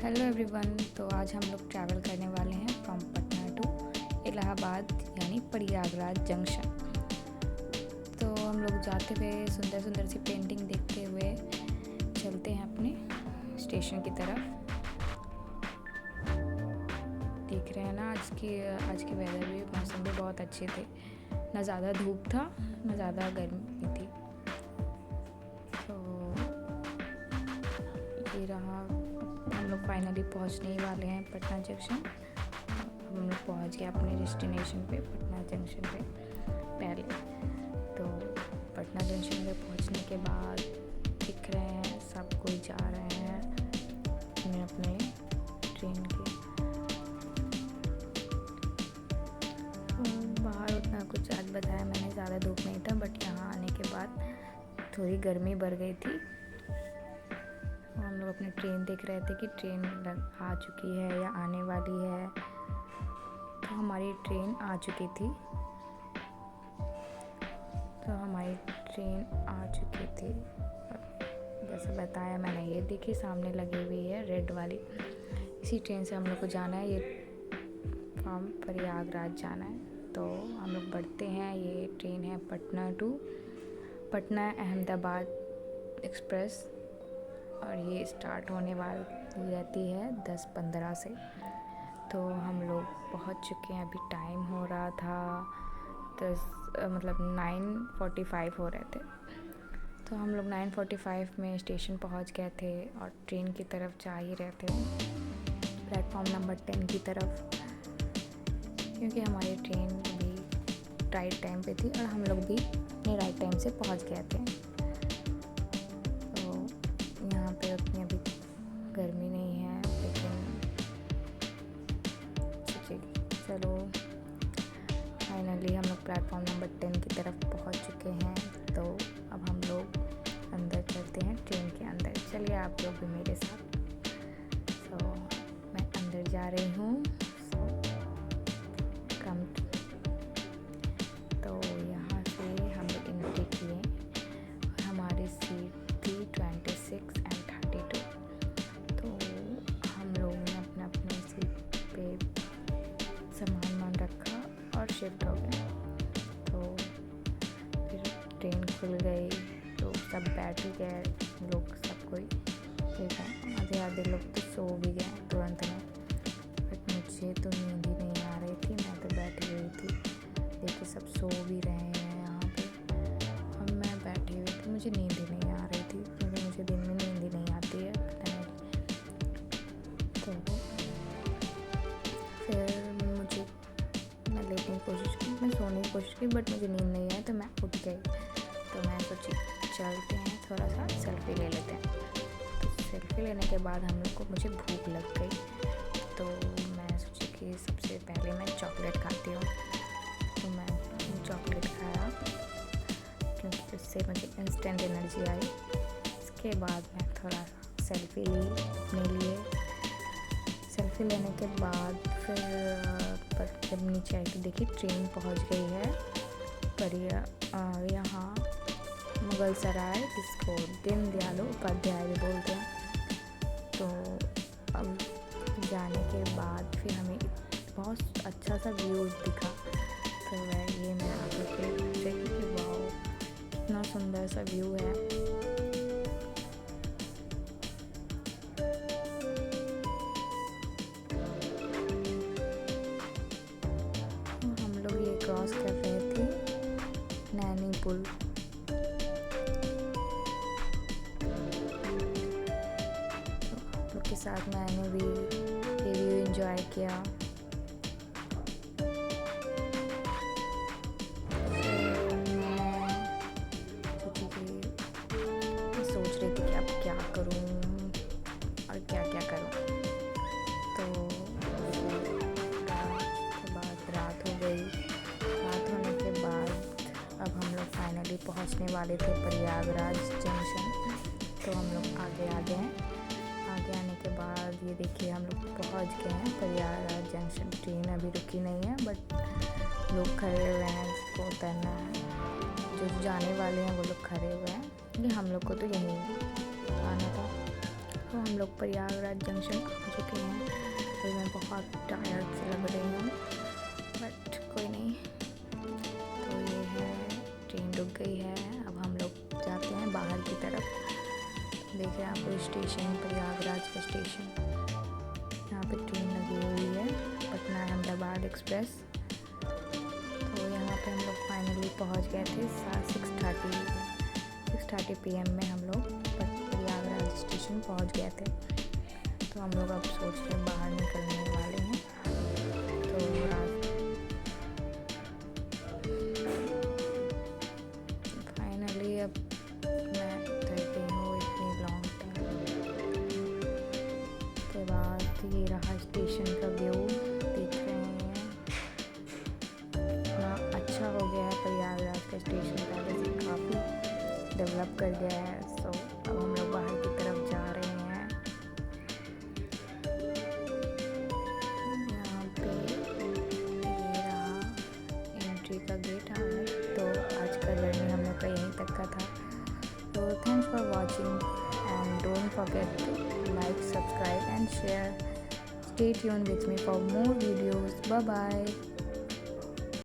Hello everyone. तो आज हम लोग ट्रैवल करने वाले हैं फ्रॉम पटना टू इलाहाबाद यानी प्रयागराज जंक्शन। तो हम लोग जाते हुए सुंदर सुंदर सी पेंटिंग देखते हुए चलते हैं अपने स्टेशन की तरफ। देख रहे हैं ना, आज के वेदर भी, मौसम भी बहुत अच्छे थे। ना ज़्यादा धूप था ना ज़्यादा गर्मी थी। तो ये रहा, हम लोग फाइनली पहुंचने ही वाले हैं पटना जंक्शन। अब हम लोग पहुंच गए अपने डेस्टिनेशन पे, पटना जंक्शन पे पहले। तो पटना जंक्शन पे पहुंचने के बाद दिख रहे हैं सब कोई जा रहे हैं अपने अपने ट्रेन के। बाहर उतना कुछ आज बताया मैंने, ज़्यादा धूप नहीं था, बट यहाँ आने के बाद थोड़ी गर्मी बढ़ गई थी। हम लोग अपनी ट्रेन देख रहे थे कि ट्रेन आ चुकी है या आने वाली है। तो हमारी ट्रेन आ चुकी थी। जैसे बताया मैंने, ये देखिए सामने लगी हुई है रेड वाली। इसी ट्रेन से हम लोग को जाना है, ये फ्रॉम प्रयागराज जाना है। तो हम लोग बढ़ते हैं। ये ट्रेन है पटना अहमदाबाद एक्सप्रेस, और ये स्टार्ट होने वाली रहती है 10:15 से। तो हम लोग पहुंच चुके हैं। अभी टाइम हो रहा था 9:45 हो रहे थे। तो हम लोग 9:45 में स्टेशन पहुंच गए थे और ट्रेन की तरफ जा ही रहे थे, प्लेटफॉर्म नंबर 10 की तरफ, क्योंकि हमारी ट्रेन भी राइट टाइम पे थी और हम लोग भी अपने राइट टाइम से पहुंच गए थे। यहाँ पे उतनी अभी गर्मी नहीं है, लेकिन चलो फाइनली हम लोग प्लेटफॉर्म नंबर 10 की तरफ पहुँच चुके हैं। तो अब हम लोग अंदर चलते हैं, ट्रेन के अंदर। चलिए आप लोग भी मेरे साथ। तो मैं अंदर जा रही हूँ। तो यहाँ से हम लोग एंट्री किए और हमारी सीट थी 26 और 32। तो हम लोग ने अपने अपने सीट पे सामान रखा और शिफ्ट हो गए। तो फिर ट्रेन खुल गई तो सब बैठ गए, लोग सब कोई फिर आधे लोग तो सो भी गए तुरंत में। बट मुझे तो नींद ही नहीं आ रही थी, मैं तो बैठी हुई थी। देखिए सब सो भी रहे हैं यहाँ पे, और मैं बैठी हुई थी, मुझे नींद ही नहीं आ रही थी, क्योंकि मुझे दिन में नींद ही नहीं आती है, पता नहीं। तो फिर मैं लेटने की कोशिश की, मैं सोने की कोशिश की, बट मुझे नींद नहीं आई। तो मैं उठ गई। तो मैं सोची चलते हैं, थोड़ा सा सेल्फी ले लेते हैं। तो सेल्फी लेने के बाद मुझे भूख लग गई। तो मैं सोची कि सबसे पहले मैं चॉकलेट खाती हूँ। तो मैं चॉकलेट खाया, क्योंकि उससे मुझे इंस्टेंट एनर्जी आई। इसके बाद मैं थोड़ा सा सेल्फी ली अपने लिए। सेल्फी लेने के बाद फिर जब नीचे आई तो देखी ट्रेन पहुंच गई है यहाँ मुगल सराय, जिसको दीनदयाल उपाध्याय भी बोलते हैं। तो अब जाने के बाद फिर हमें बहुत अच्छा सा व्यू दिखा। तो ये मैं आप लोग को देखी कि वाओ कितना सुंदर सा व्यू है। हम लोग ये क्रॉस कर रहे थे नैनी पुल। तो आप लोग के साथ मैंने भी ये व्यू एंजॉय किया। सोच रही थी कि अब क्या करूं और क्या क्या करूं। तो रात हो गई। रात होने के बाद अब हम लोग फाइनली पहुंचने वाले थे प्रयागराज जंक्शन। तो हम लोग आगे आ गए हैं। आगे आने के बाद ये देखिए हम लोग पहुंच गए हैं प्रयागराज जंक्शन। ट्रेन अभी रुकी नहीं है, बट लोग खड़े हुए हैं, इसको उतरना है। जो जाने वाले हैं वो लोग खड़े हुए हैं, ये हम लोग को तो यहीं आना था। तो हम लोग प्रयागराज जंक्शन आ चुके हैं। तो मैं बहुत टायर्ड से लग रही हूँ, बट कोई नहीं। तो ये है, ट्रेन रुक गई है। अब हम लोग जाते हैं बाहर की तरफ। देख रहे हैं आपको स्टेशन, प्रयागराज का स्टेशन। यहाँ पे ट्रेन लगी हुई है, पटना अहमदाबाद एक्सप्रेस। तो यहाँ पे हम लोग फाइनली पहुँच गए थे। 6:30 PM में हम लोग प्रयागराज स्टेशन पहुँच गए थे। तो हम लोग अब सोच रहे बाहर निकलने वाले हैं। तो फाइनली अब मैं उतर गई हूँ इतनी लॉन्ग टाइम के बाद। ये रहा स्टेशन का व्यू, देख रहे हैं इतना अच्छा हो गया है प्रयागराज का स्टेशन। पहले से काफ़ी डेवलप कर गया है। सो अब हम लोग बाहर की तरफ जा रहे हैं। यहाँ पे ये रहा एंट्री का गेट। तो आज का जर्नी हम लोग का यहीं तक का था। तो thanks for watching and don't forget to like, subscribe and share. Stay tuned with me for more videos. Bye bye.